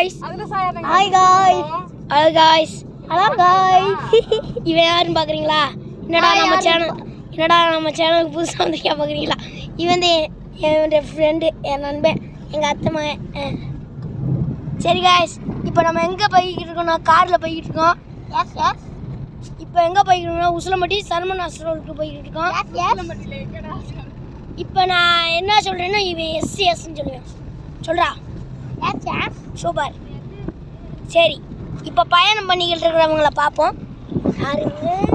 guys. Hi guys. Hello guys. Hello guys. இவன் யாருன்னு பார்க்குறீங்களா? என்னடா நம்ம சேனலுக்கு புதுசாக வந்திருக்கா பார்க்குறீங்களா? இவன் என்னோட ஃப்ரெண்டு, என் நண்பன், எங்கள் அத்தை மகன். சரி guys, இப்போ நம்ம எங்கே போய்கிட்டு இருக்கோம்னா காரில் போய்கிட்டு இருக்கோம். எஸ் இப்போ எங்கே போய்கிட்டு இருக்கோம்னா உசிலம்பட்டி சர்மன் ஹாஸ்பிட்டலுக்கு போய்கிட்டு இருக்கோம். இப்போ நான் என்ன சொல்கிறேன்னா இவன் எஸ்ன்னு சொல்லுவேன். சொல்கிறா சூப்பர். சரி, இப்போ பயணம் பண்ணிக்கிட்டு இருக்கிறவங்கள பார்ப்போம். யாருங்க?